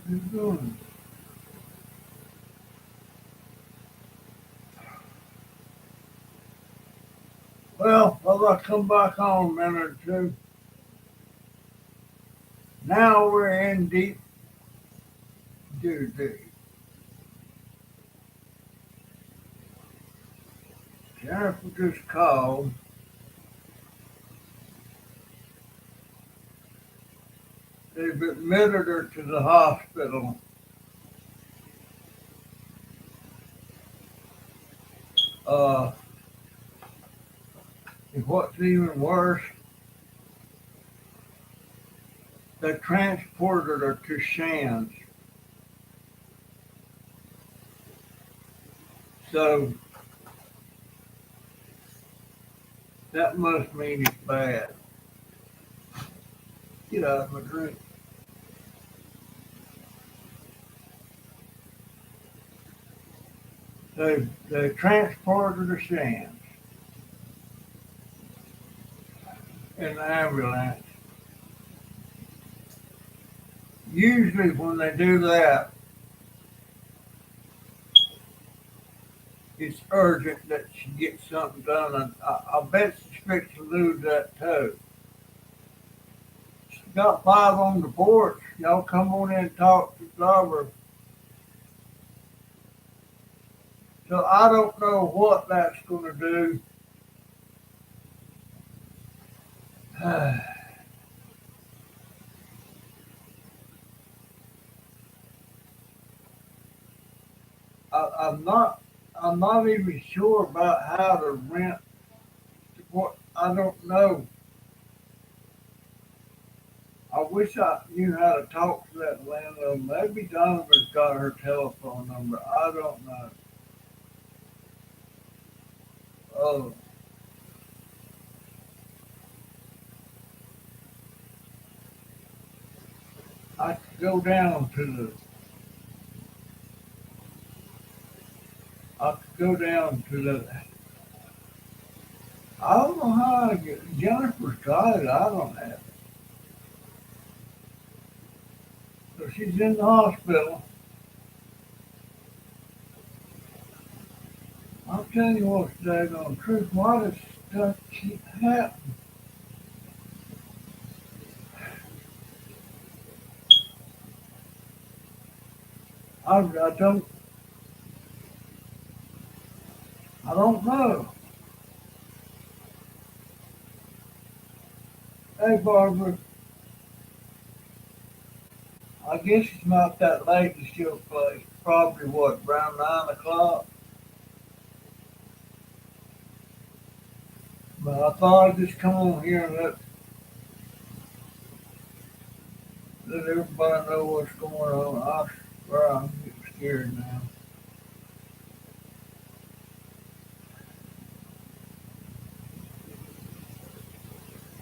you doing? Well, I come back home a minute or two. Now we're in deep doo-doo. Jennifer just called. They've admitted her to the hospital. Uh, and what's even worse, they transported her to Shands. So that must mean it's bad. Get out of my drink. They transported her to Shands in the ambulance. Usually when they do that, it's urgent that she gets something done. And I bet she's fixing to lose that toe. She's got five on the porch. Y'all come on in and talk to Glover. So I don't know what that's going to do. I'm not. I'm not even sure about how to rent. What I don't know. I wish I knew how to talk to that landlord. Maybe Donovan's got her telephone number. I don't know. Oh, I could go down to the. I could go down to the. I don't know how I get. Jennifer's got it. I don't have it. So she's in the hospital. I'll tell you what's daggone truth. Why does stuff keep happening? I don't. I don't know. Hey, Barbara. I guess it's not that late to still play. Probably what, around 9 o'clock? But I thought I'd just come on here and let everybody know what's going on. I swear I'm getting scared now.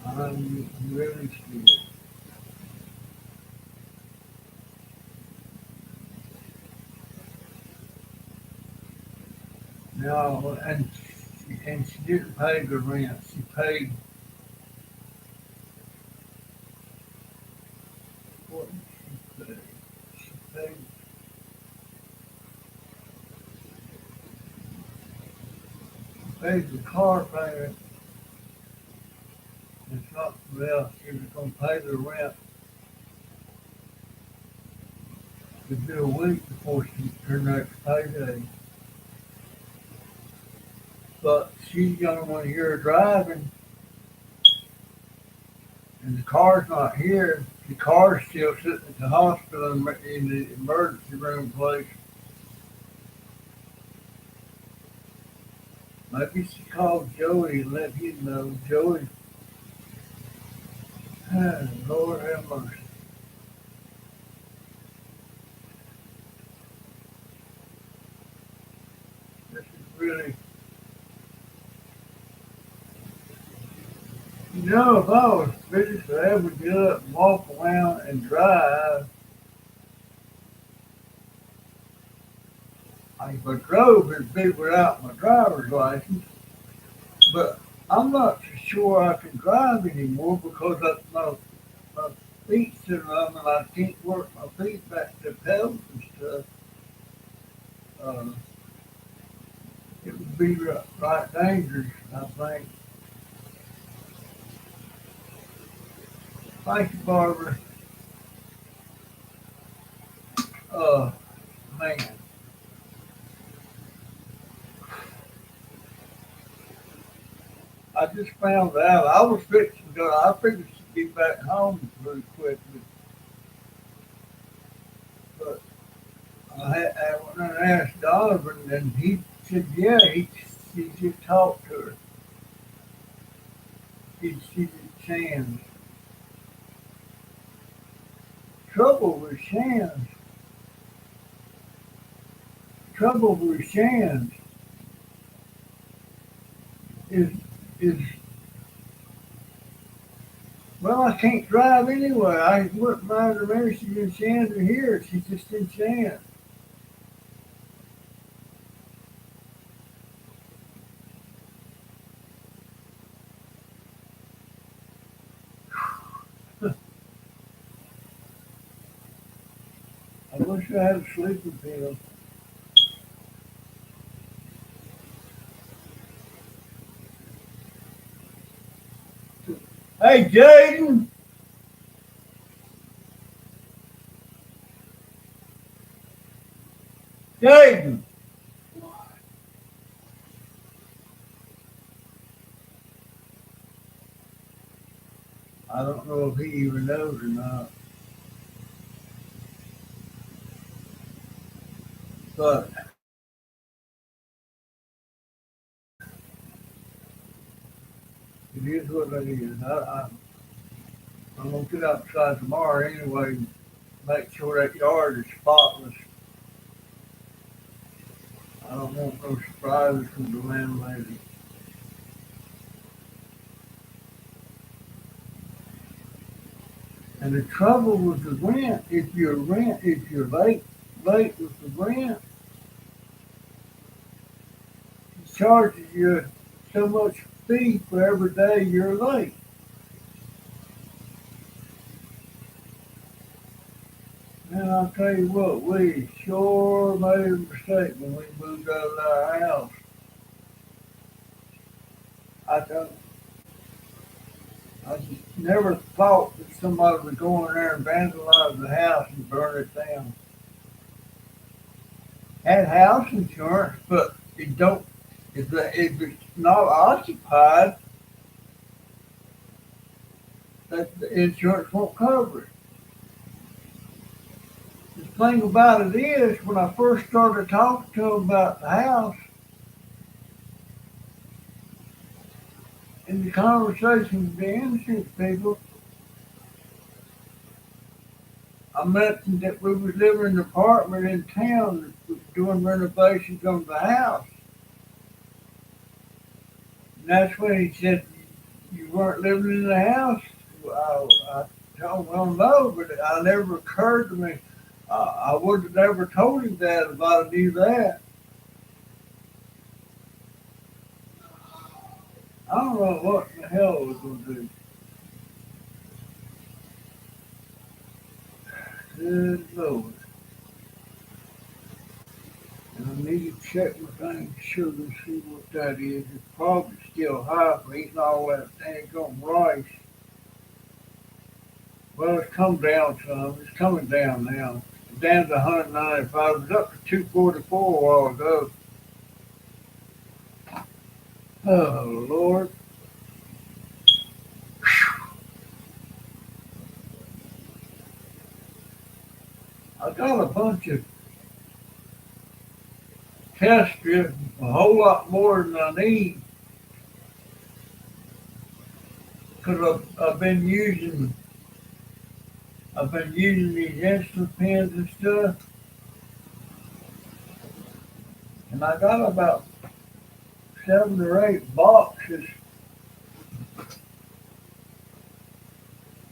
I'm getting really scared. No, and she didn't pay the rent. She paid what did she pay? She paid the car payment and something else. She was gonna pay the rent to do a week before her next payday. But she's gonna want to hear her driving, and the car's not here. The car's still sitting at the hospital in the emergency room place. Maybe she called Joey and let him know. Joey, Lord have mercy. This is really, if I was finished to ever get up and walk around and drive, if I drove, it'd be without my driver's license. But I'm not so sure I can drive anymore because that's my feet to them, and I can't work my feet back to pedals and stuff. Uh, it would be right dangerous, I think. Thank you, Barbara. Uh, Man, I just found out. I was fixing to go. I figured to be back home really quickly, but I went and asked Donovan, and he said, "Yeah, he just talked to her. She did Shan's. Trouble with Shan's. Trouble with Shan's is is well, I can't drive anyway. I went by the there. She's in Shan's or here. She's just in Shan's. I wish I had a sleeping pill. Hey, Jaden, Jaden. I don't know if he even knows or not, but it is what it is. I'm gonna get outside tomorrow anyway. Make sure that yard is spotless. I don't want no surprises from the landlady. And the trouble with the rent, if you're late with the rent, it charges you so much fee for every day you're late. And I'll tell you what, we sure made a mistake when we moved out of our house. I don't, I just never thought that somebody would go in there and vandalize the house and burn it down. Had house insurance, but it don't. If it's not occupied, that the insurance won't cover it. The thing about it is, when I first started talking to them about the house, in the conversation with the insurance people, I mentioned that we was living in an apartment in town that was doing renovations on the house. And that's when he said, "You weren't living in the house?" I told him, "Well, no, but it never occurred to me. I would have never told him that if I knew that." I don't know what the hell I was going to do. Good Lord. And I need to check my thing sugar and see what that is. It's probably still high for eating all that dang rice. Well, it's come down some. It's coming down now. It's down to 195. It was up to 244 a while ago. Oh, Lord. I got a bunch of test strips, a whole lot more than I need, because I've been using these insulin pens and stuff, and I got about 7 or 8 boxes.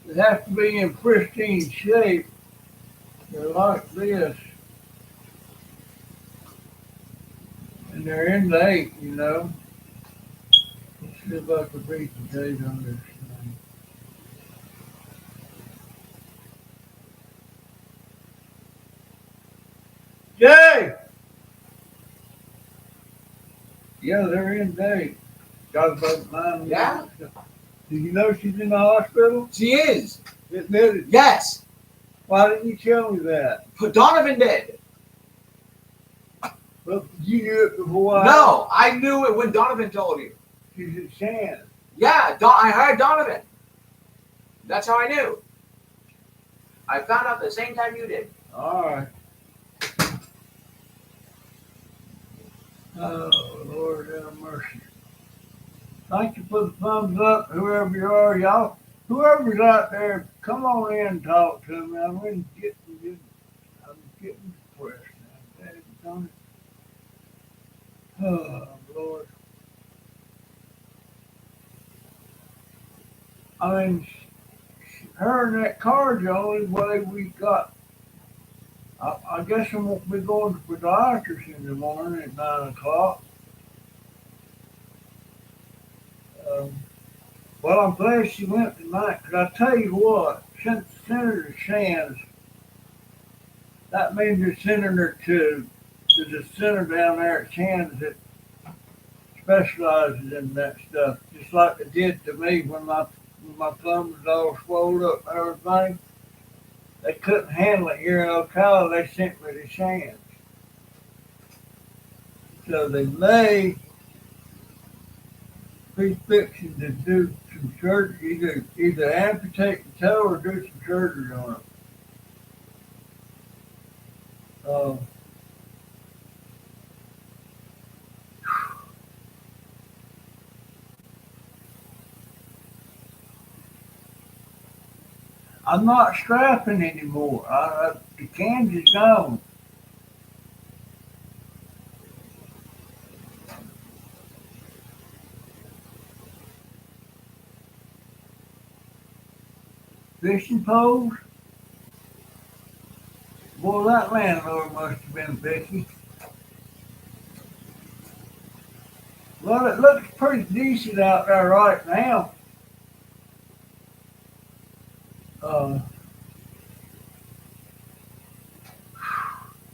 They have to be in pristine shape. They're like this, and they're in date. Let's see if I can read the date on this thing. Yeah, they're in date. Got about 9 Yeah. months. Did you know she's in the hospital? She is. Admitted. Yes. Why didn't you tell me that? But Donovan did. Well, you knew it before. No, I knew it when Donovan told you. She's at Shan. Yeah, I heard Donovan. That's how I knew. I found out the same time you did. All right. Oh, Lord have mercy. Thank you for the thumbs up, whoever you are, y'all. Whoever's out there, come on in and talk to me. I'm getting depressed now. Daddy, don't it? Oh, Lord. I mean, her and that car's the only way we got. I guess I won't be going to the podiatrist in the morning at 9 o'clock. Um, well, I'm glad she went tonight, because I tell you what, since Senator Shands, that means they're sending her to the center down there at Shands that specializes in that stuff, just like they did to me when my thumb was all swollen up and everything. They couldn't handle it here in Ocala. They sent me to Shands. So they may be fixing to do some surgery, either amputate the toe or do some surgery on it. I'm not strapping anymore. The cans is gone. Fishing poles? Boy, that landlord must have been picky. Well, it looks pretty decent out there right now.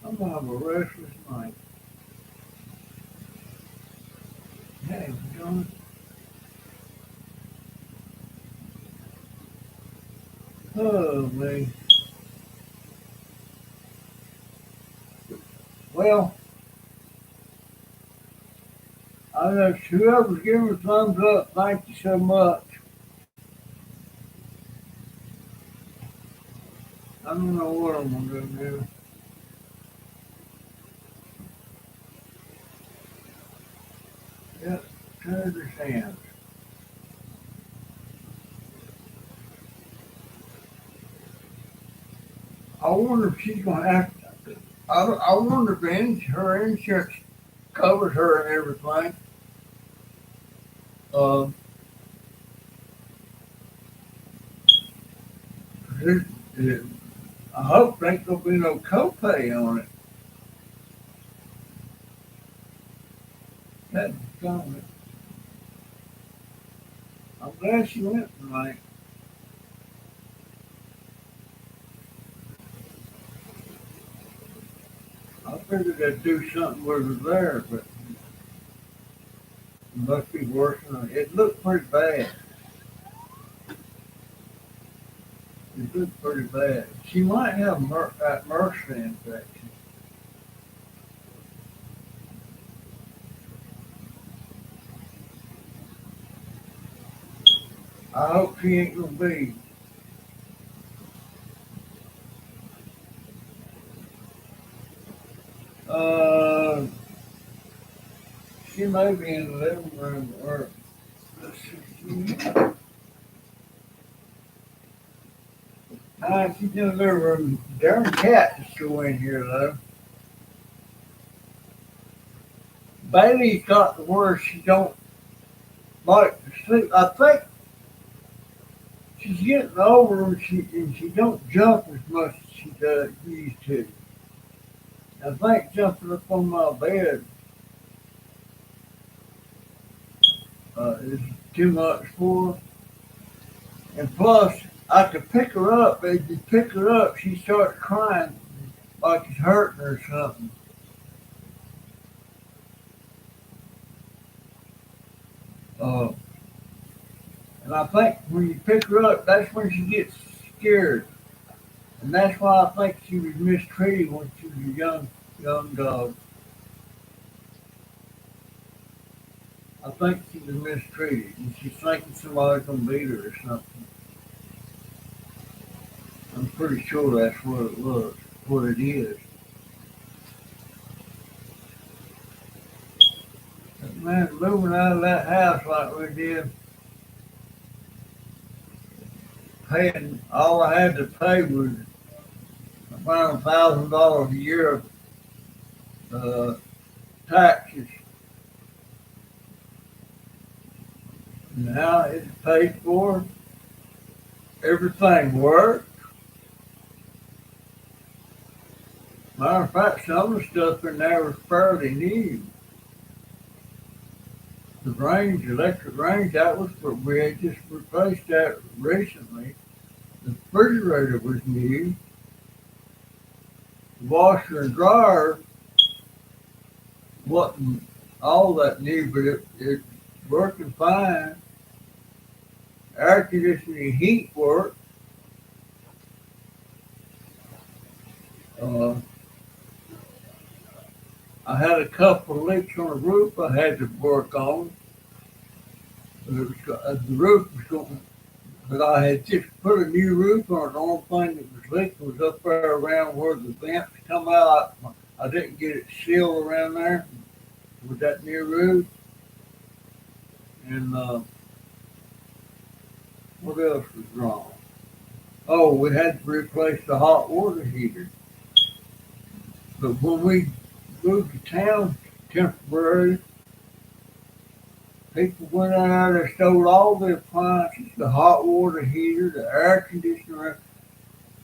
I'm gonna have a restless night. Hey, John. Oh, man. Well, I know whoever's giving a thumbs up, thank you so much. I don't know what I'm gonna do now. Yep, turn the sand. I wonder if she's gonna have to. I wonder if her insurance covers her and everything. Uh, there- there- I hope there ain't gonna be no copay on it. That's coming. I'm glad she went tonight. I figured they'd do something with her there, but it must be worse than it looked pretty bad. It looked pretty bad. She might have that MRSA infection. I hope she ain't gonna be. Uh, she may be in the living room or let's see. She's in the living room. Darn cat is still in here though. Bailey's got to where she don't like to sleep. I think she's getting older and she don't jump as much as she does used to. I think jumping up on my bed is too much for her. And plus, I could pick her up. If you pick her up, she starts crying like it's hurting her or something. Uh, and I think when you pick her up, that's when she gets scared. And that's why I think she was mistreated when she was a young dog. I think she was mistreated, and she's thinking somebody's gonna beat her or something. I'm pretty sure that's what it was, what it is. But man, moving out of that house like we did, paying all I had to pay was around $1,000 a year of taxes. Now it's paid for. Everything worked. Matter of fact, some of the stuff in there was fairly new. The range, electric range, that was for, we had just replaced that recently. The refrigerator was new. The washer and dryer wasn't all that new, but it working fine. Air conditioning heat worked. Uh, I had a couple of leaks on the roof I had to work on. The roof was going, but I had just put a new roof on it. The only thing that was leaking was up there around where the vents come out. I didn't get it sealed around there with that new roof. And what else was wrong? Oh, we had to replace the hot water heater. But when we moved to town temporary, people went out there and stole all the appliances, the hot water heater, the air conditioner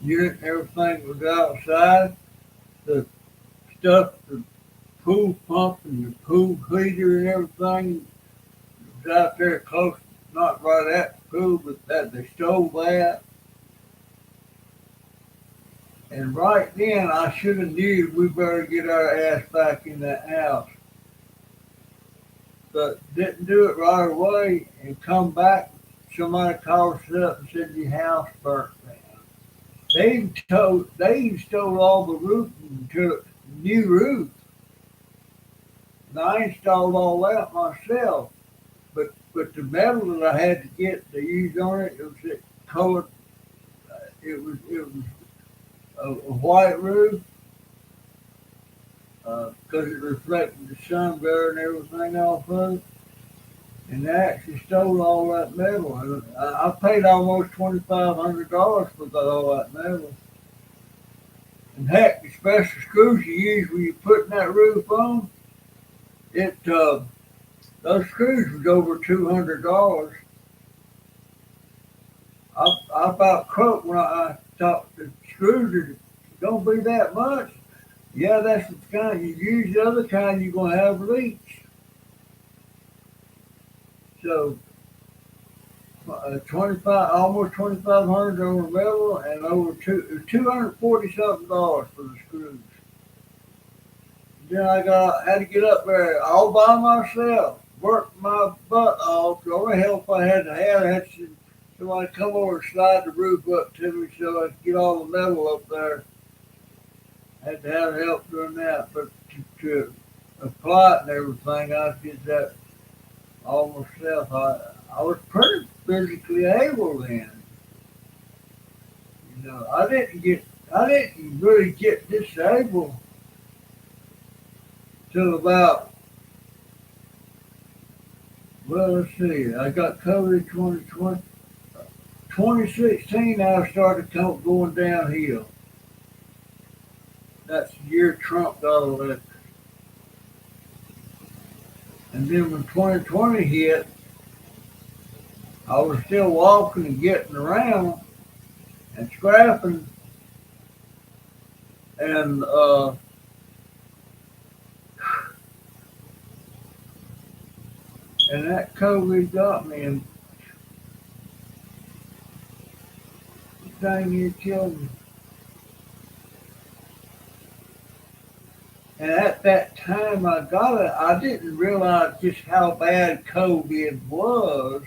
unit, and everything was outside. The stuff, the pool pump and the pool heater and everything was out there close, not right at the pool, but that they stole that. And right then, I should have knew we better get our ass back in that house. But didn't do it right away and come back. Somebody called us up and said your house burnt down. They even stole all the roofing and took new roof. And I installed all that myself. But the metal that I had to get to use on it, it was it colored. It was a white roof because it reflected the sun better and everything off of it. And they actually stole all that metal. And I paid almost $2,500 for all that metal. And heck, the special screws you use when you're putting that roof on, those screws was over $200. I about croaked when I thought the screws are gonna be that much. Yeah, that's the kind you use. The other kind, you're gonna have leaks. So 25, almost 2,500 over metal, and over 240 something dollars for the screws. Then had to get up there all by myself, work my butt off. The only help I had to have, I had somebody come over and slide the roof up to me so I could get all the metal up there. I had to have help doing that, but to apply it and everything, I did that all myself. I was pretty physically able then. You know, I didn't really get disabled till about, well, let's see, I got COVID 2020. 2016, I started going downhill. That's the year Trump got elected. And then when 2020 hit, I was still walking and getting around and scrapping, and that COVID got me, and dang, it killed me. And that time I got it, I didn't realize just how bad COVID was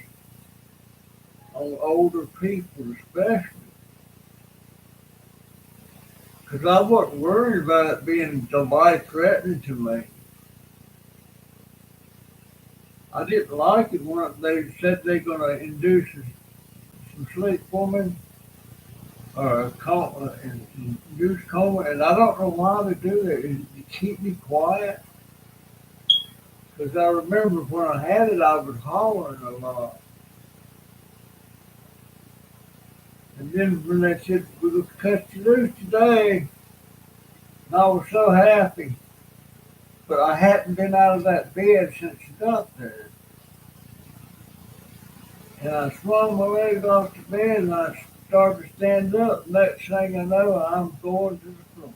on older people, especially. Because I wasn't worried about it being life threatening to me. I didn't like it when they said they're going to induce some sleep for me or induce coma, and I don't know why they do that. Is to keep me quiet. Because I remember when I had it, I was hollering a lot. And then when they said, we'll cut you loose today, and I was so happy. But I hadn't been out of that bed since I got there. And I swung my legs off the bed and I started to stand up. Next thing I know, I'm going to the floor.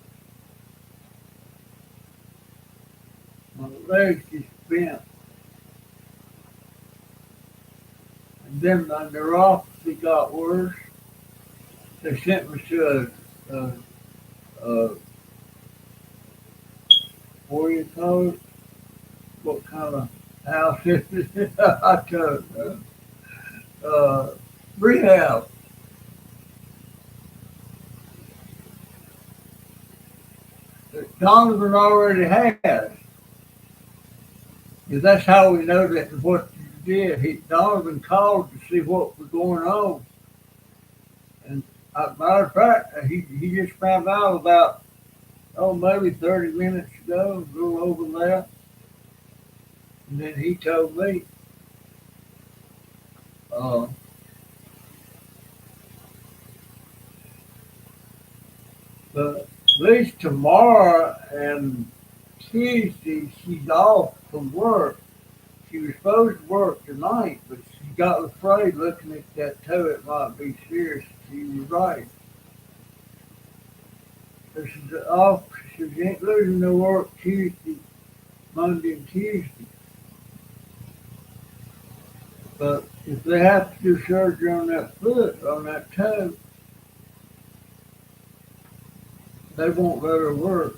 My legs just bent. And then my neuropathy got worse. They sent me to a what do you call it? What kind of house is it? I don't know. Rehab. That Donovan already has. Because that's how we know that what you did. Donovan called to see what was going on. And matter of fact, he just found out about, maybe 30 minutes ago, a little over that. And then he told me, uh, but at least tomorrow and Tuesday, she's off from work. She was supposed to work tonight, but she got afraid looking at that toe, it might be serious. She was right. So she's off, she ain't losing no work Tuesday, Monday and Tuesday. But if they have to do surgery on that foot, on that toe, they won't let her work.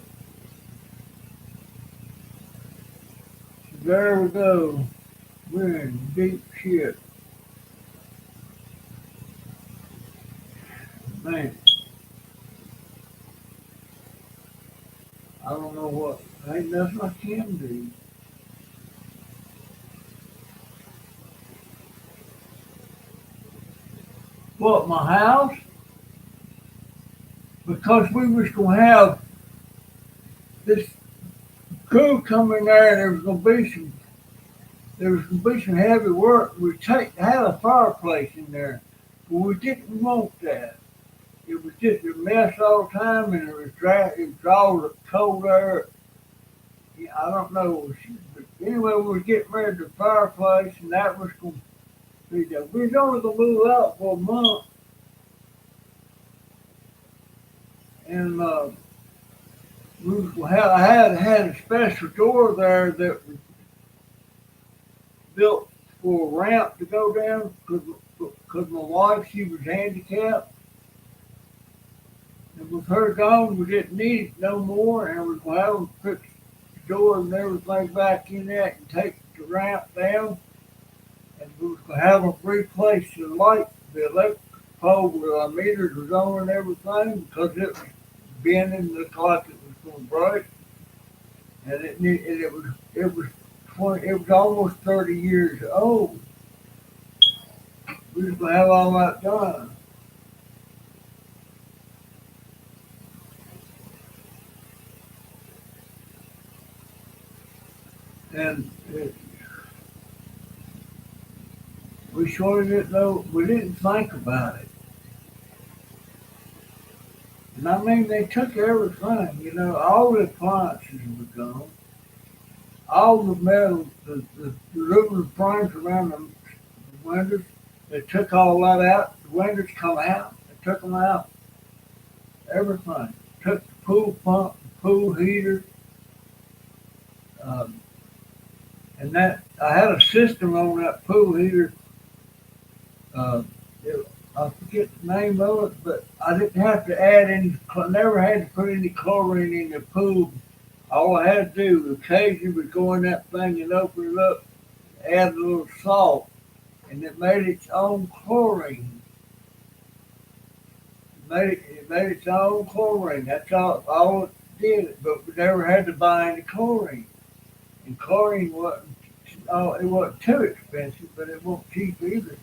So there we go. We're in deep shit. Man, I don't know what, ain't nothing I can do. What, my house? Because we was going to have this crew come in there and there was going to be some heavy work. We had a fireplace in there, but we didn't want that. It was just a mess all the time, and it was dry. It was all the cold air. Yeah, I don't know. But anyway, we were getting ready to the fireplace, and that was going to be done. We was only going to move out for a month, and I had a special door there that was built for a ramp to go down because my wife, she was handicapped. And with her gone, we didn't need it no more, and we will have them fix the door and everything back in that and take the ramp down. And we was going to have them replace the electric pole where our meters was on and everything because it was bending, looked like it was going to break. And it was almost 30 years old. We was going to have all that done. And we sure didn't know, we didn't think about it. And I mean, they took everything, all the appliances were gone. All the metal, the aluminum frames around the windows, they took all that out. The windows come out, they took them out. Everything. Took the pool pump, the pool heater, um, and that I had a system on that pool heater. Uh, I forget the name of it, but I didn't have to add any. Never had to put any chlorine in the pool. All I had to do occasionally was go in that thing and open it up, add a little salt, and it made its own chlorine. It made its own chlorine. That's all it did. But we never had to buy any chlorine. And chlorine wasn't, oh, it wasn't too expensive, but it wasn't cheap either.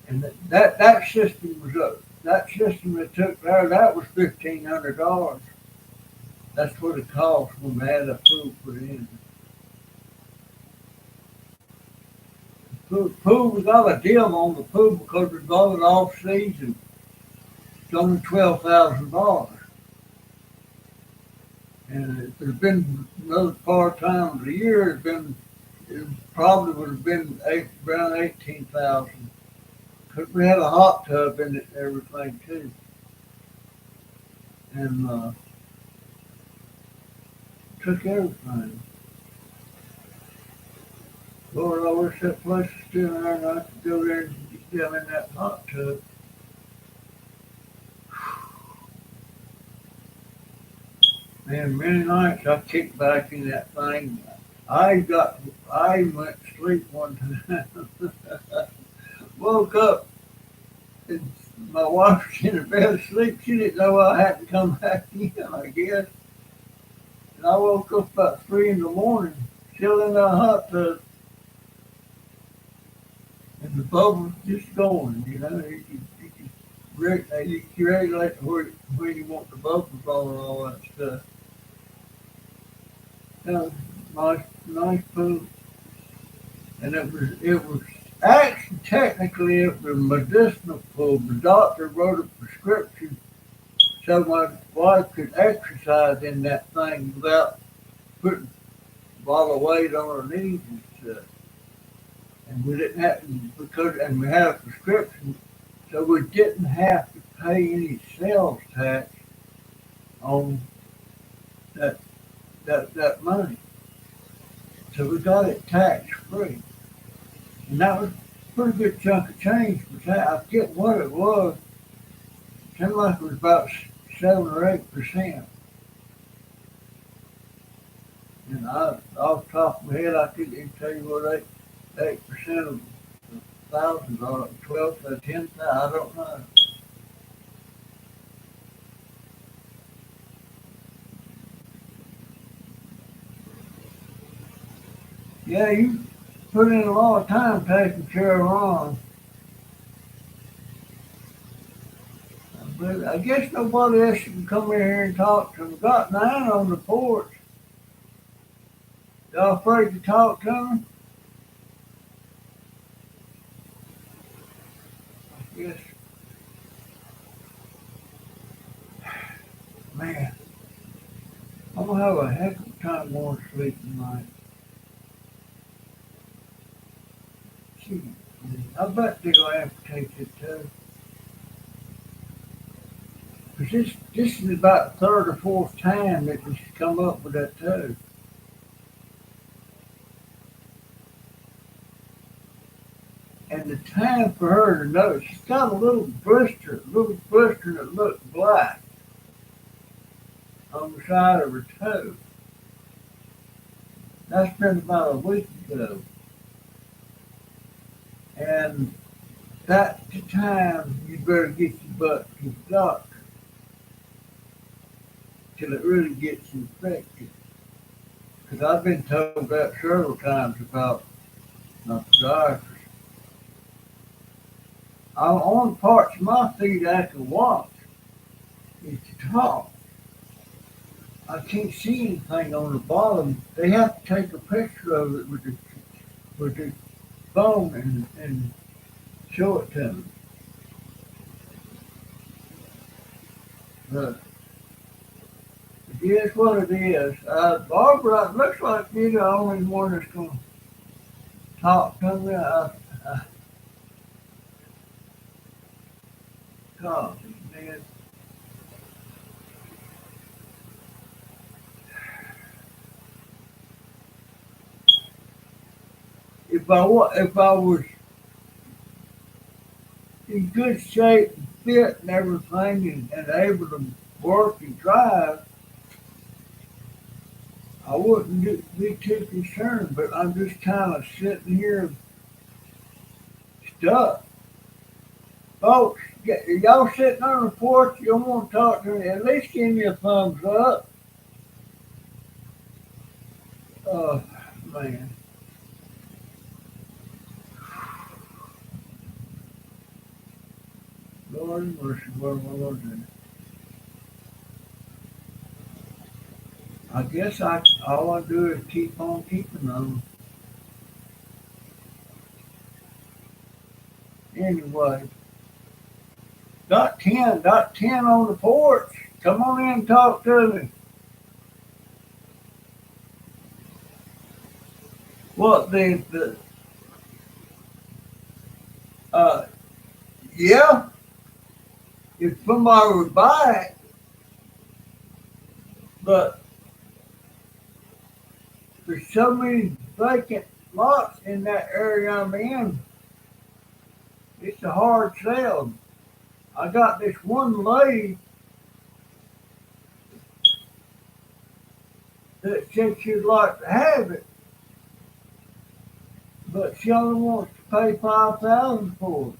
And that system was up. That system that took there, that was $1,500. That's what it cost when we had a pool put in. Pool, we got a deal on the pool because we bought it off season. It's only $12,000. And if there'd been another part-time of the year, it probably would have been around 18,000. Cause we had a hot tub in it and everything too. And, took everything. Lord, I wish that place was still there and I could go there and get down in that hot tub. Man, many nights I kicked back in that thing. I went to sleep one time. Woke up and my wife was in the bed asleep. She didn't know I had to come back in, I guess. And I woke up about 3 in the morning, still in that hot tub. And the bubbles just going, you know. You can regulate where you want the bubbles on and all that stuff. Yeah, nice pool. And it was actually technically it was a medicinal pool. The doctor wrote a prescription so my wife could exercise in that thing without putting a lot of weight on her knees and stuff. And we didn't have and we had a prescription, so we didn't have to pay any sales tax on that money. So we got it tax free. And that was a pretty good chunk of change for that. I forget what it was. It seemed like it was about 7 or 8%. And off the top of my head, I couldn't even tell you what 8% of thousands or 12 to 10,000. I don't know. Yeah, you put in a lot of time taking care of Ron. But I guess nobody else can come in here and talk to him. We got 9 on the porch. Y'all afraid to talk to him? Yes. Man, I'm gonna have a heck of a time going to sleep tonight. Gee, I bet they'll amputate it too. Cause this is about the 3rd or 4th time that we should come up with that toe. And the time for her to know, she's got a little blister that looks black on the side of her toe. That's been about a week ago. And that's the time you better get your butt to the doctor till it really gets infected. Because I've been told that several times about my podiatrist. On the parts of my feet I can walk is the top. I can't see anything on the bottom. They have to take a picture of it with the phone and show it to me. But it is what it is. Barbara, it looks like you're the only one that's going to talk to me. God, man. If I was in good shape, and fit, and everything, and able to work and drive, I wouldn't be too concerned, but I'm just kind of sitting here stuck. Folks, y'all sitting on the porch, you want to talk to me, at least give me a thumbs up. Oh, man. Lord mercy, what am I going to do? I guess all I do is keep on keeping on. Anyway, got 10 on the porch. Come on in and talk to me. What uh, yeah, if somebody would buy it, but there's so many vacant lots in that area I'm in, it's a hard sell. I got this one lady that said she'd like to have it, but she only wants to pay 5,000 for it.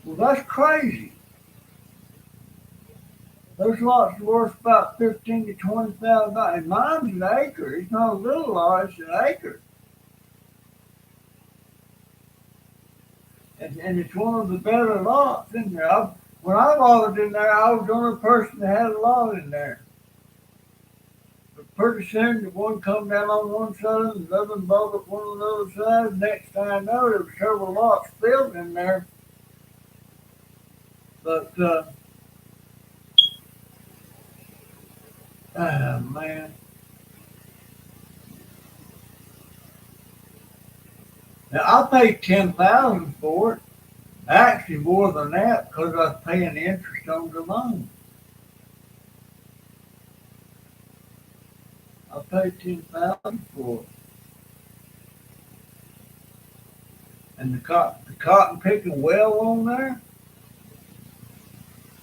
Well, that's crazy. Those lots are worth about 15 to 20,000, and mine's an acre. It's not a little lot; it's an acre, and it's one of the better lots in there. When I logged in there, I was the only person that had a lot in there. But pretty soon, the one come down on one side, and the other one bought up one on the other side. Next thing I know, there were several lots filled in there. But man, now I paid 10,000 for it. Actually, more than that because I was paying interest on the loan. I paid 10,000 for it, and the cotton picking well on there.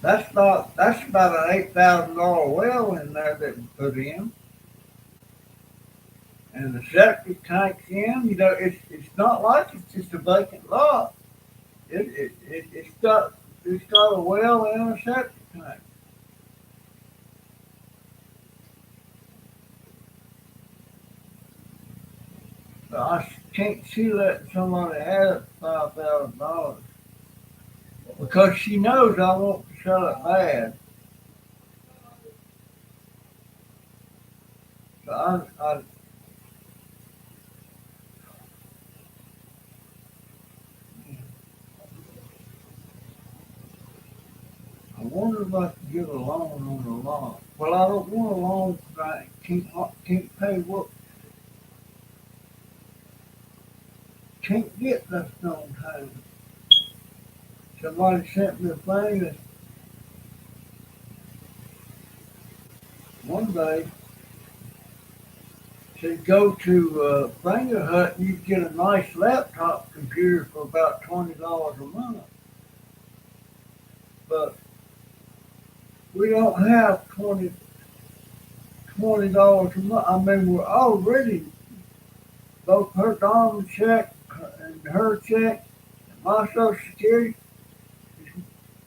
That's about an $8,000 well in there that we put in, and the septic tank's in. It's not like it's just a vacant lot. It's got a well and a septic tank. But I can't see letting somebody have $5,000 because she knows I want to sell it bad. So I wonder if I could get a loan on the lot. Well, I don't want a loan because I can't pay what can't get nothing on time. Somebody sent me a thing that one day said go to Finger Hut and you get a nice laptop computer for about $20 a month. But we don't have $20 a month. I mean, we're already both her Donald check and her check and my Social Security.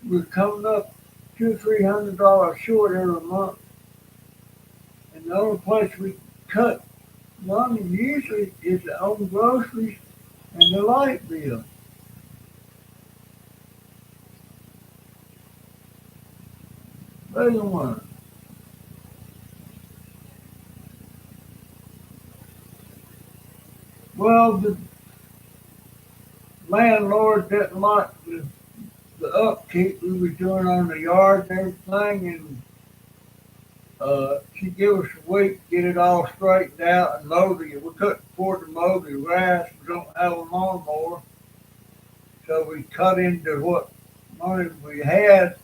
We're coming up $200-300 short every month. And the only place we cut money usually is on groceries and the light bill. Wait a minute. Well, the landlord didn't like the upkeep we was doing on the yard and everything, and she gave us a week to get it all straightened out and mow the. We couldn't afford to mow the grass. We don't have a lawnmower, so we cut into what money we had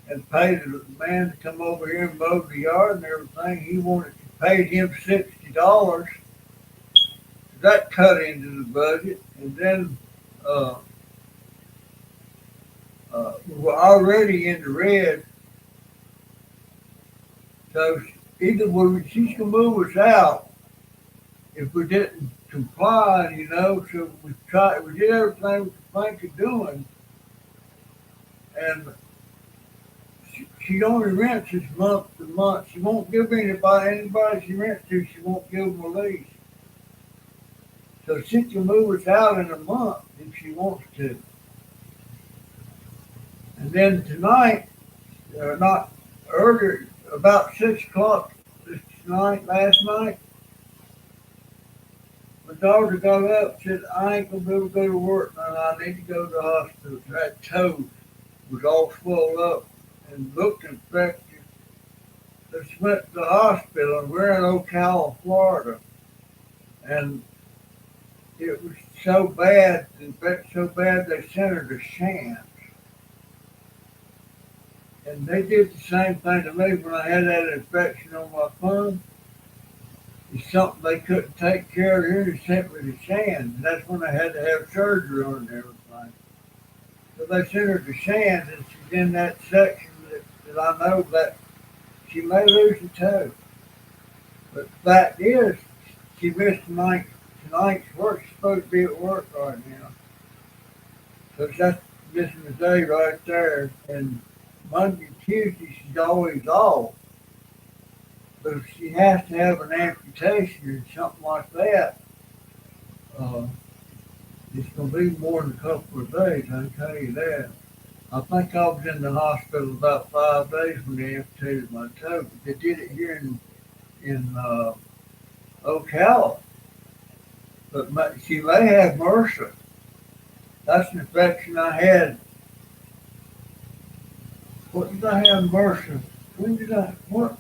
and paid the man to come over here and mow the yard and everything. He wanted to pay him $60. That cut into the budget, and then we were already in the red. So either she's gonna move us out, if we didn't comply, so we did everything we could think of doing, and she only rents this month to month. She won't give anybody she rents to, she won't give them a lease. So she can move us out in a month if she wants to. And then tonight, not earlier, about 6 o'clock last night, my daughter got up and said, I ain't gonna be able to go to work now. I need to go to the hospital. That toe was all swelled up and looked infected. So she went to the hospital, and we're in Ocala, Florida. And it was so bad, so bad they sent her to Shands. And they did the same thing to me when I had that infection on my thumb. It's something they couldn't take care of here, and they sent me to Shands. And that's when I had to have surgery on it and everything. So they sent her to Shands, and she's in that section that I know that she may lose a toe. But the fact is, she missed tonight's work. She's supposed to be at work right now. So that's missing a day right there. And Monday and Tuesday, she's always off. But if she has to have an amputation or something like that, it's going to be more than a couple of days, I can tell you that. I think I was in the hospital about 5 days when they amputated my toe. But they did it here in Ocala. But she may have MRSA. That's an infection I had. What did I have MRSA? What?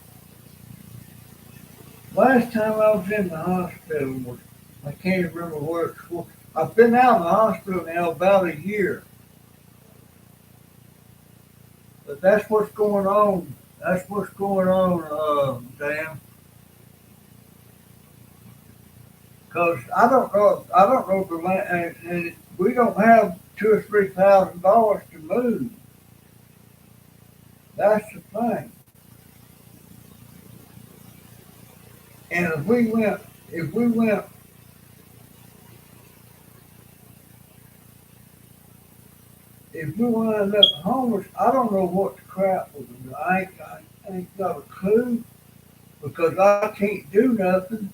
Last time I was in the hospital was, I can't remember where it's for. I've been out of the hospital now about a year. But that's what's going on. That's what's going on, Dan. Because I don't know the land, and we don't have $2,000 or $3,000 to move. That's the thing. And if we went wind up homeless, I don't know what the crap we're gonna do. I ain't got a clue because I can't do nothing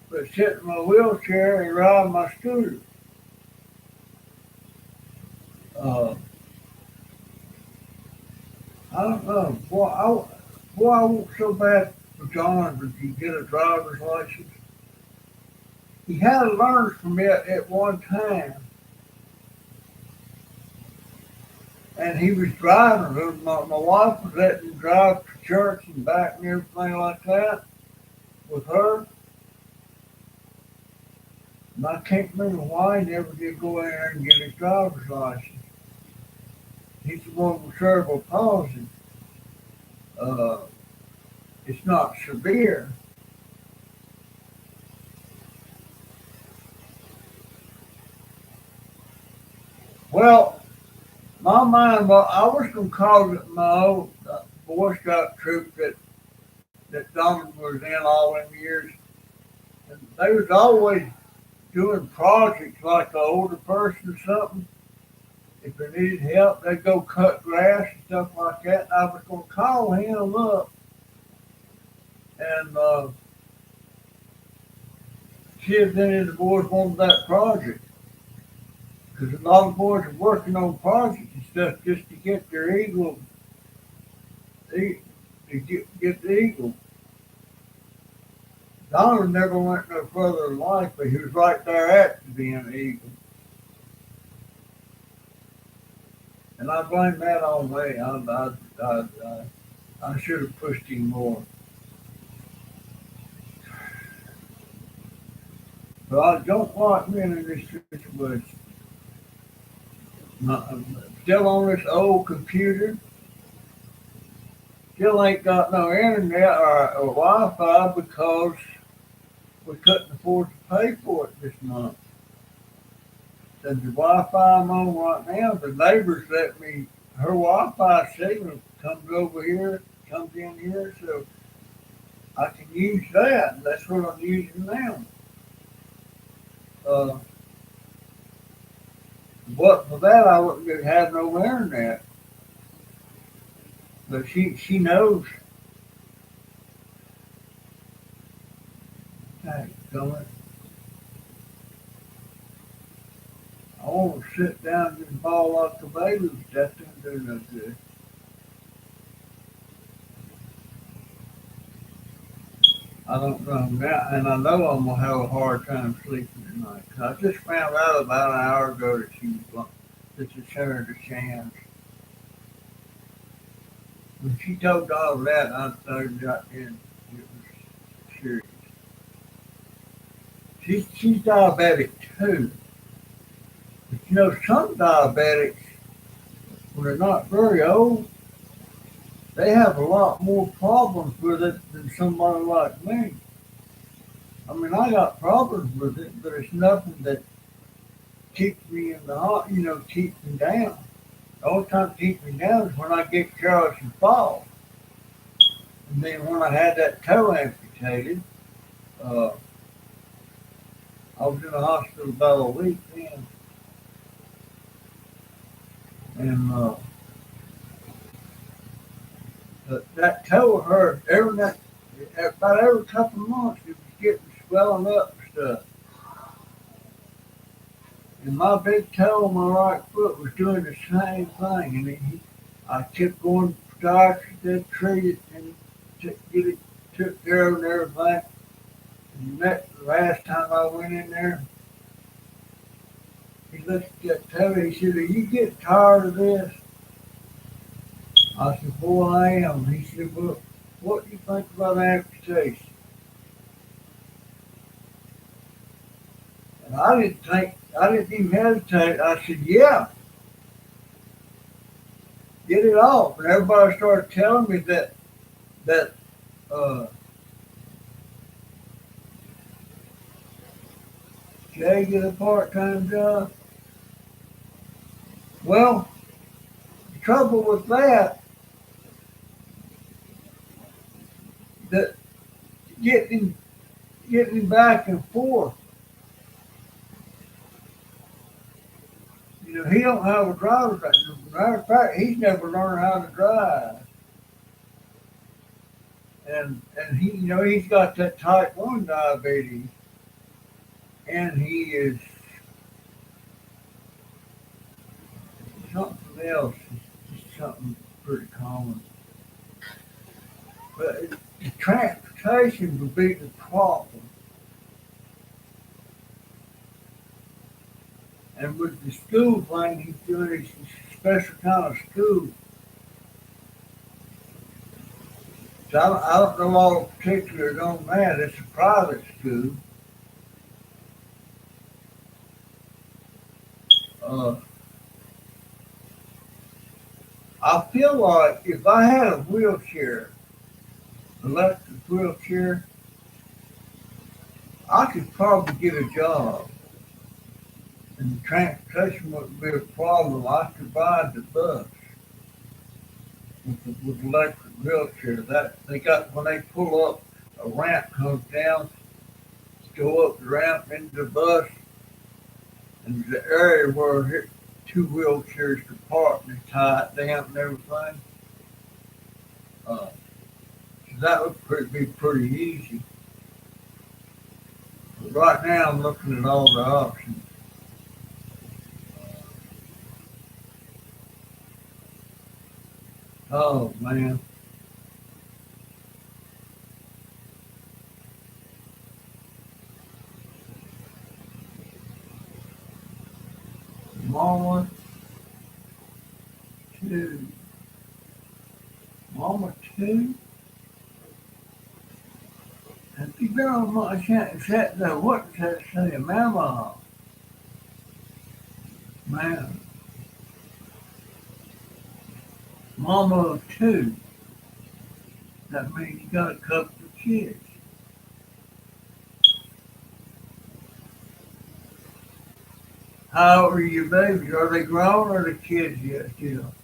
but sit in my wheelchair and ride my scooter. I don't know. Boy, I want so bad for John to get a driver's license. He had to learn from it at one time. And he was driving. My wife was letting him drive to church and back and everything like that with her. And I can't remember why he never did go in there and get his driver's license. He's the one with cerebral palsy. It's not severe. Well, my mind, I was going to call it my old Boy Scout troop that Donald was in all them years. And they was always doing projects like an older person or something. If they needed help, they'd go cut grass and stuff like that. And I was going to call him up and see if any of the boys wanted that project. Because a lot of boys are working on projects and stuff just to get their eagle, to get the eagle. Donald never went no further in life, but he was right there at being an eagle. And I blame that on me. I should have pushed him more. But I don't like being in this situation. I'm still on this old computer. Still ain't got no internet or Wi-Fi because we couldn't afford to pay for it this month. And the Wi-Fi I'm on right now, the neighbors let me, her Wi-Fi signal comes over here, comes in here, so I can use that. And that's what I'm using now. Uh, but for that, I wouldn't have no internet. But she knows. Hey, going. I want to sit down and just ball like a baby. But that didn't do no good. I don't know now, and I know I'm gonna have a hard time sleeping tonight. 'Cause I just found out about an hour ago that she was going, that she turned her chance. When she told all that, I started out in. It was serious. She's diabetic too. But you know, some diabetics, when they're not very old, they have a lot more problems with it than somebody like me. I mean, I got problems with it, but it's nothing that keeps me in the hot, keeps me down. The only time it keeps me down is when I get careless and fall. And then when I had that toe amputated, uh, I was in the hospital about a week then, and that toe hurt about every couple of months. It was getting swelling up and stuff. And my big toe on my right foot was doing the same thing. And I kept going to doctors that treated and get it took care of and everything. And that last time I went in there, he looked at that toe. He said, "Are you getting tired of this?" I said, "Boy, I am." He said, "Well, what do you think about amputation?" And I didn't even hesitate. I said, "Yeah, get it off." And everybody started telling me that uh, Jay get a part-time job. Well, the trouble with that getting getting back and forth, he don't have a driver's license. Matter of fact, he's never learned how to drive. And he's got that type 1 diabetes, and he is something else. It's just something pretty common. But the transportation would be the problem. And with the school thing he's doing, it's a special kind of school. So I don't know all the particulars on that. It's a private school. Uh, I feel like if I had a wheelchair, electric wheelchair, I could probably get a job. And the transportation wouldn't be a problem. I could ride the bus with electric wheelchair. That they got when they pull up, a ramp comes down, go up the ramp into the bus, and the area where two wheelchairs can park and they tie it down and everything. Uh, so that would be pretty easy. But right now, I'm looking at all the options. Oh man, Mama two, Mama two. Have you been on my chat? What does that say? Mama, man, Mama of two. That means you got a couple of kids. How old are your babies? Are they grown or are they kids yet still?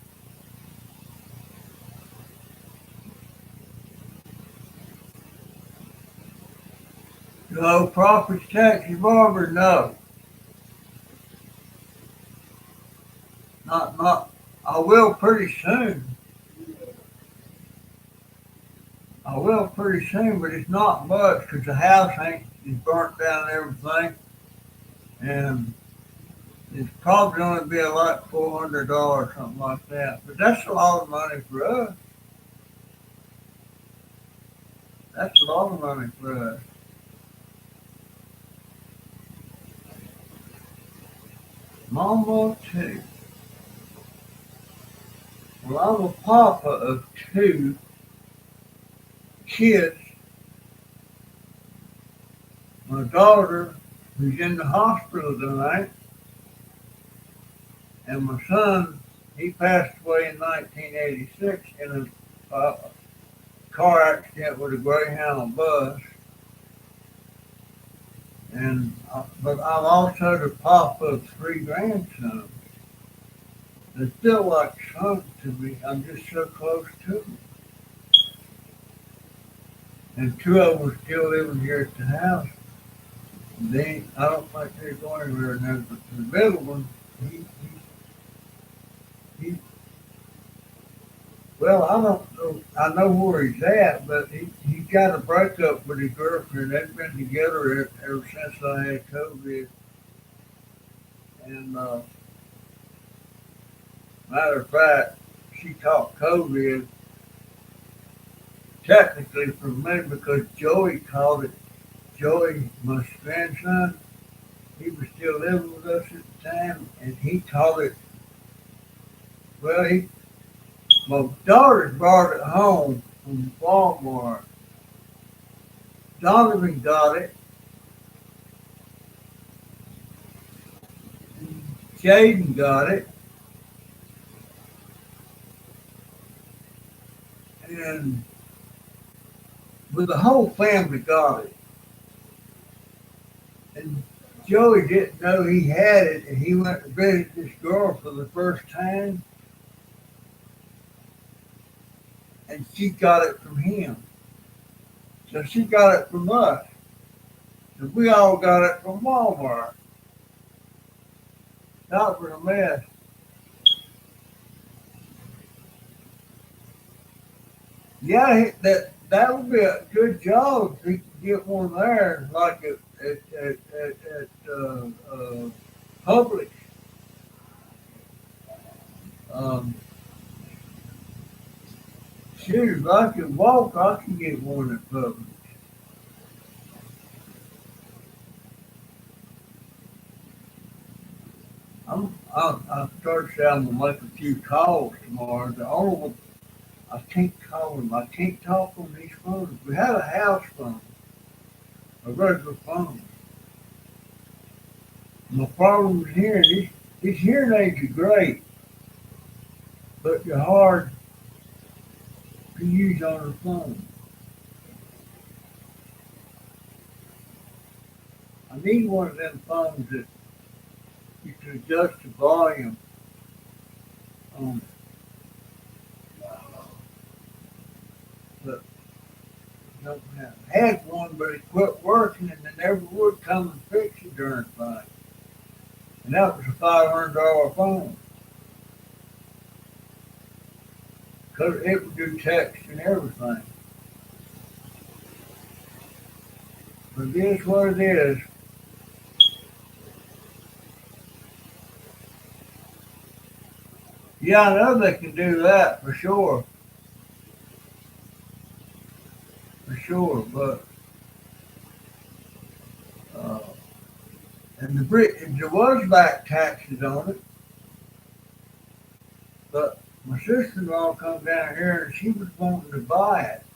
No property taxes, Barbara, no. Not, I will pretty soon. I will pretty soon, but it's not much because the house ain't is burnt down and everything. And it's probably only be like $400, something like that. But that's a lot of money for us. That's a lot of money for us. Mama too. Well, I'm a papa of two kids. My daughter, who's in the hospital tonight, and my son, he passed away in 1986 in a car accident with a Greyhound bus. But I'm also the papa of three grandsons. They're still like sons to me. I'm just so close to them. And two of them are still living here at the house. I don't think they're going anywhere now, but the middle one, he well, I don't know. I know where he's at, but he got a breakup with his girlfriend. They've been together ever since I had COVID. And matter of fact, she caught COVID technically from me because Joey caught it. Joey, my grandson, he was still living with us at the time, and he caught it. Well, my daughter brought it home from Walmart. Donovan got it. Jaden got it. And but the whole family got it. And Joey didn't know he had it, and he went to visit this girl for the first time, and she got it from him. So she got it from us. So we all got it from Walmart. That was a mess. Yeah, that would be a good job if he could get one there, like at Publix. Um, Shoot, if I could walk, I could get one at Publix. I started saying I'm gonna make a few calls tomorrow. The only one I can't call them. I can't talk on these phones. We had a house phone, a regular phone. My problem is hearing these hearing aids are great, but they're hard to use on the phone. I need one of them phones that you can adjust the volume on. But don't have. I had one, but it quit working, and they never would come and fix it during thing. And that was a $500 phone. Cause it would do text and everything. But it is what it is. Yeah, I know they can do that for sure. For sure. But uh, and there was back taxes on it, but my sister-in-law come down here and she was wanting to buy it.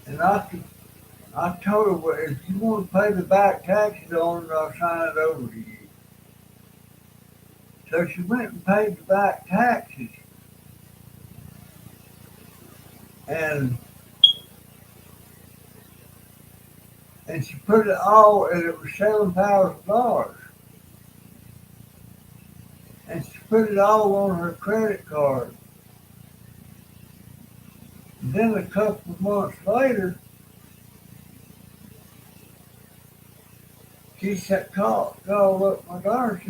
And I told her, well, if you want to pay the back taxes on it, I'll sign it over to you. So she went and paid the back taxes. And she put it all, and it was $7,000. And she put it all on her credit card. then a couple of months later, she said, call up my daughter.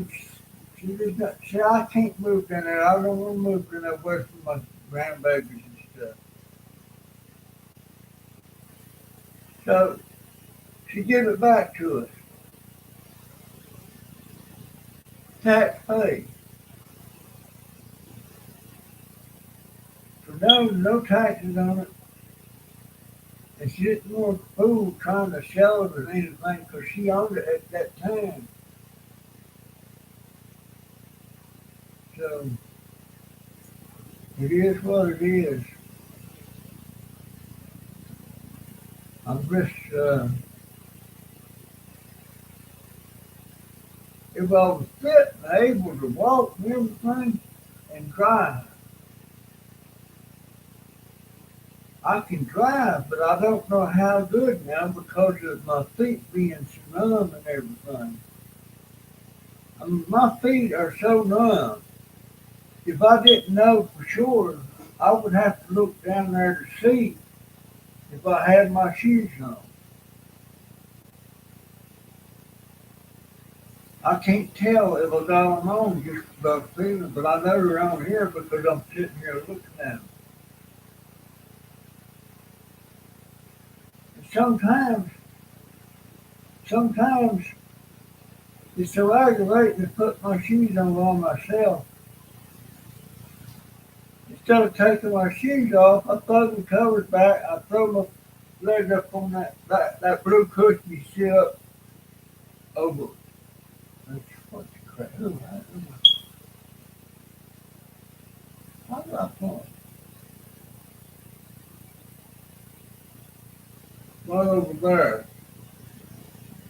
She just got, see, I can't move down there. I don't want to move down there away from my grandbabies and stuff. So she gave it back to us, tax paid. So no taxes on it. And she didn't want a fool trying to sell it or anything because she owned it at that time. So it is what it is. I'm just, if I was fit and able to walk and everything and drive, I can drive, but I don't know how good now because of my feet being so numb and everything. I mean, my feet are so numb. If I didn't know for sure, I would have to look down there to see if I had my shoes on. I can't tell if I got them on just by feeling, but I know they're on here because I'm sitting here looking at them. And sometimes it's so aggravating to put my shoes on myself. Instead of taking my shoes off, I throw the covers back. I throw my leg up on that blue cushion you sit up over. That's what the crap. How do I point? Right over there.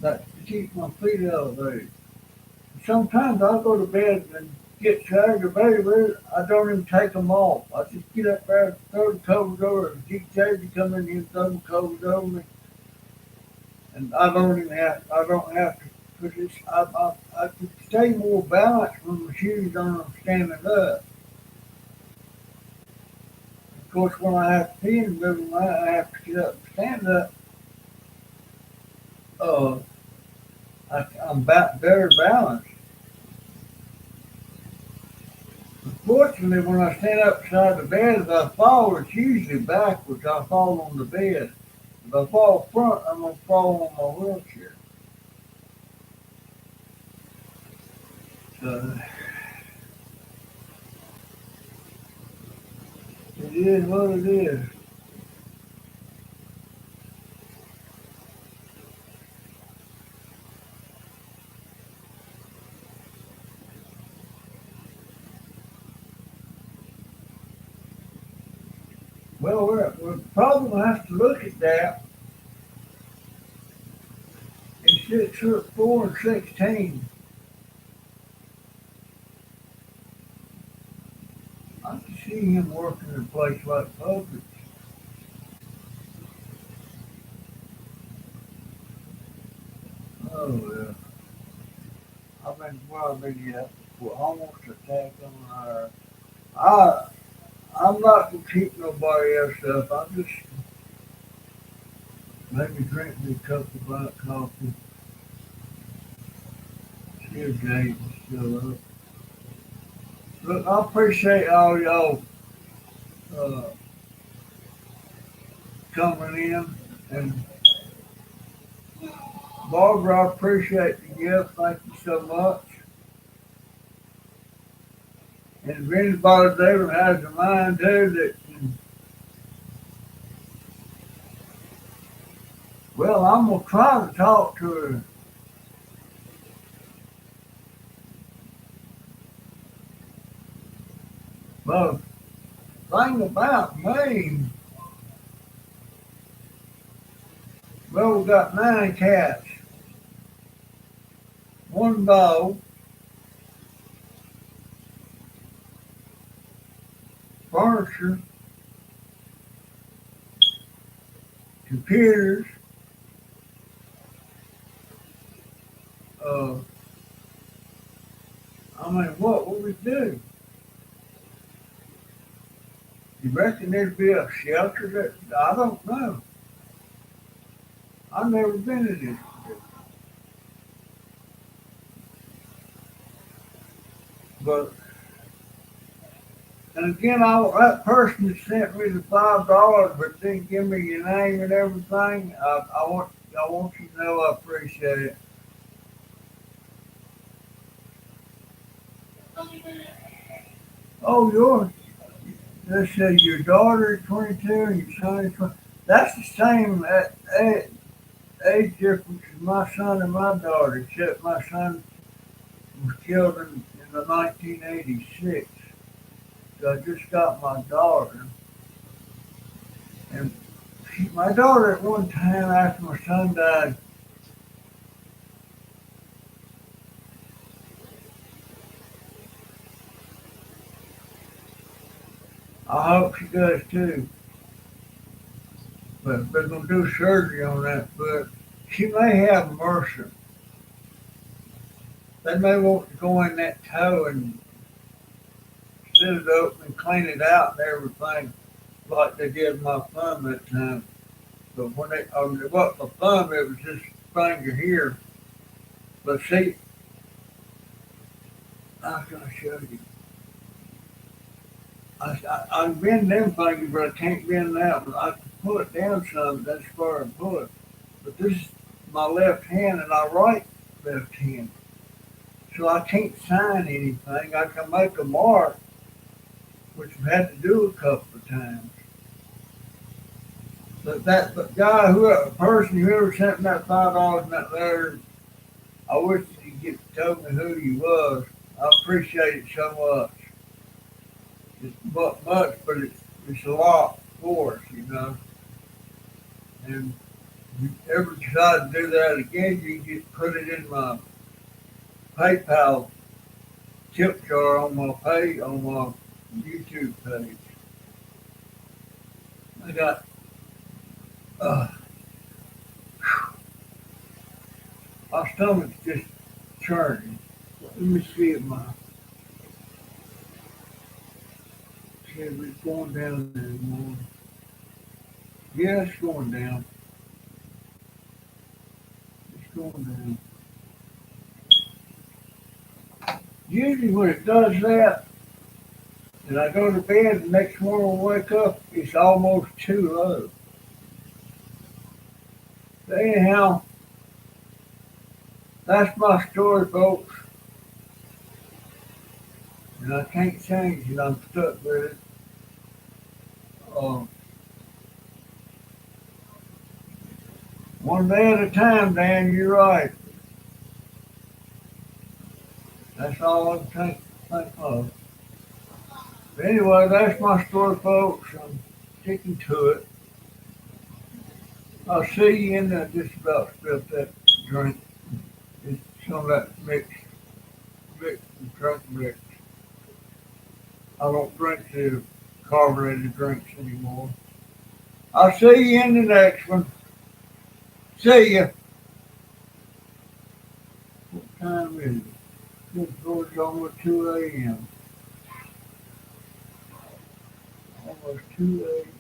That to keep my feet elevated. Sometimes I'll go to bed and get so aggravated, I don't even take them off. I just get up there, throw the covers over, and get Jay come in here and throw the covers over me. And I don't have to, because I can stay more balanced when my shoes on, I'm standing up. Of course, when I have to pee and move, I have to get up and stand up. Uh, I'm about better balanced. Fortunately, when I stand up beside the bed, if I fall, it's usually backwards. I fall on the bed. If I fall front, I'm going to fall on my wheelchair. So, it is what it is. Well, we're probably going to have to look at that in 6'4" and 16. I can see him working in a place like Publix. Oh, yeah. I've been here for almost a tag on her. I'm not going to keep nobody else up. I'm just maybe drink me a cup of black coffee. See if James is still up. Look, I appreciate all y'all uh, coming in. And Barbara, I appreciate the gift. Thank you so much. And if anybody there has a mind too that can, well, I'm going to try to talk to her. But the thing about me, well, we got 9 cats, 1 dog, furniture, computers, uh, I mean, what would we do? If reckon there'd be a shelter that I don't know. I've never been to this. But and again, that person that sent me the $5 but didn't give me your name and everything. I want you to know I appreciate it. Oh, let's say your daughter is 22 and your son is 20. That's the same age difference as my son and my daughter, except my son was killed in the 1986. So I just got my daughter. And my daughter at one time after my son died, I hope she does too. But they're gonna do surgery on that foot. She may have MRSA. They may want to go in that toe and set it up and clean it out and everything, like they did my thumb that time. But when it wasn't my thumb, it was just finger here. But see, I was gonna show you. I can bend them fingers, but I can't bend that one. I can pull it down some. That's far I pull it. But this is my left hand, and I right left hand, so I can't sign anything. I can make a mark, which I've had to do a couple of times. But guy, whoever sent me that $5 in that letter, I wish you'd get told me who you was. I appreciate it so much. It's not much, but it's a lot for us, you know. And if you ever decide to do that again, you just put it in my PayPal tip jar on my YouTube page. I got uh, my stomach's just churning. Let me see if it's going down anymore. Yeah, it's going down. It's going down. Usually when it does that, and I go to bed, the next morning I wake up, it's almost too low. But anyhow, that's my story, folks. And I can't change it. I'm stuck with it. Uh, One day at a time, Dan, you're right. That's all I can think of. But anyway, that's my story, folks. I'm sticking to it. I'll see you in the just about spilt that drink. It's some of that mix and drunk mix. I don't drink the carbonated drinks anymore. I'll see you in the next one. See ya. What time is it? It's almost 2 a.m. Almost 2 a.m.